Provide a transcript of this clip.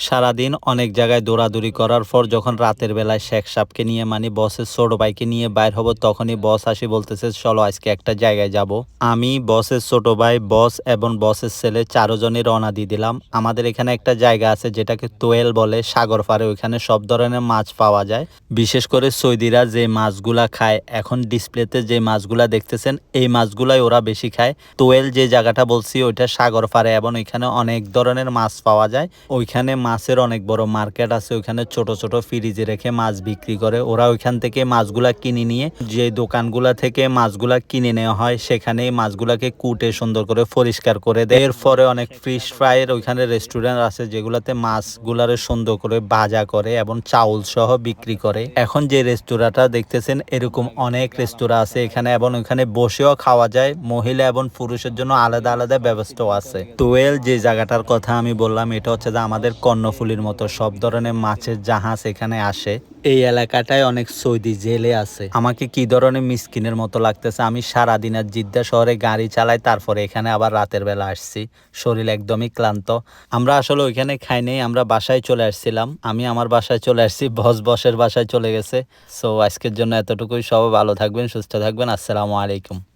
সারাদিন অনেক জায়গায় দৌড়াদৌড়ি করার পর যখন রাতের বেলায় শেখ সাহেবকে নিয়ে মানে বসের ছোট ভাইকে নিয়ে বাইর হব, তখনই বস আসি বলতেছে চলো আজকে একটা জায়গায় যাব। আমি, বসের ছোট ভাই, বস এবং বসের ছেলে চারজনই রওনা দিয়ে দিলাম। আমাদের এখানে একটা জায়গা আছে যেটাকে তোয়েল বলে, সাগর পাড়ে। ওইখানে সব ধরনের মাছ পাওয়া যায়। বিশেষ করে সৌদিরা যে মাছগুলা খায়, এখন ডিসপ্লেতে যে মাছগুলা দেখতেছেন এই মাছগুলাই ওরা বেশি খায়। তোয়েল যে জায়গাটা বলছি ওইটা সাগর পাড়ে এবং ওইখানে অনেক ধরনের মাছ পাওয়া যায়। ওইখানে মাছের অনেক বড় মার্কেট আছে। ওইখানে ছোট ছোট ফ্রিজে রেখে মাছ বিক্রি করে। ওরা ওইখান থেকে মাছগুলা কিনে নিয়ে যে দোকানগুলা থেকে মাছগুলা কিনে নেওয়া হয় সেখানেই মাছগুলাকে কুটে সুন্দর করে পরিষ্কার করে দেয়। এরপরে অনেক ফিশ ফ্রাইয়ের ওইখানে রেস্টুরেন্ট আছে যেগুলাতে মাছগুলারে সুন্দর করে ভাজা করে এবং চাউল সহ বিক্রি করে। এখন যে রেস্তোরাঁটা দেখতেছেন এরকম অনেক রেস্তোরাঁ আছে এখানে এবং ওইখানে বসেও খাওয়া যায়। মহিলা এবং পুরুষের জন্য আলাদা আলাদা ব্যবস্থাও আছে। তোয়েল যে জায়গাটার কথা আমি বললাম এটা হচ্ছে যে আমাদের কর্ণফুলীর মতো সব ধরনের মাছের জাহাজ এখানে আসে। এই এলাকাটায় অনেক সৌদি জেলে আছে। আমাকে কি ধরনের মিসকিনের মতো লাগতেছে, আমি সারাদিন আর জিদ্দা শহরে গাড়ি চালাই, তারপরে এখানে আবার রাতের বেলা আসছি। শরীর একদমই ক্লান্ত। আমরা আসলে ওইখানে খাই নাই, আমরা বাসায় চলে আসছিলাম। আমি আমার বাসায় চলে আসছি, বসের বাসায় চলে গেছে। সো আজকের জন্য এতটুকুই। সবাই ভালো থাকবেন, সুস্থ থাকবেন। আসসালামু আলাইকুম।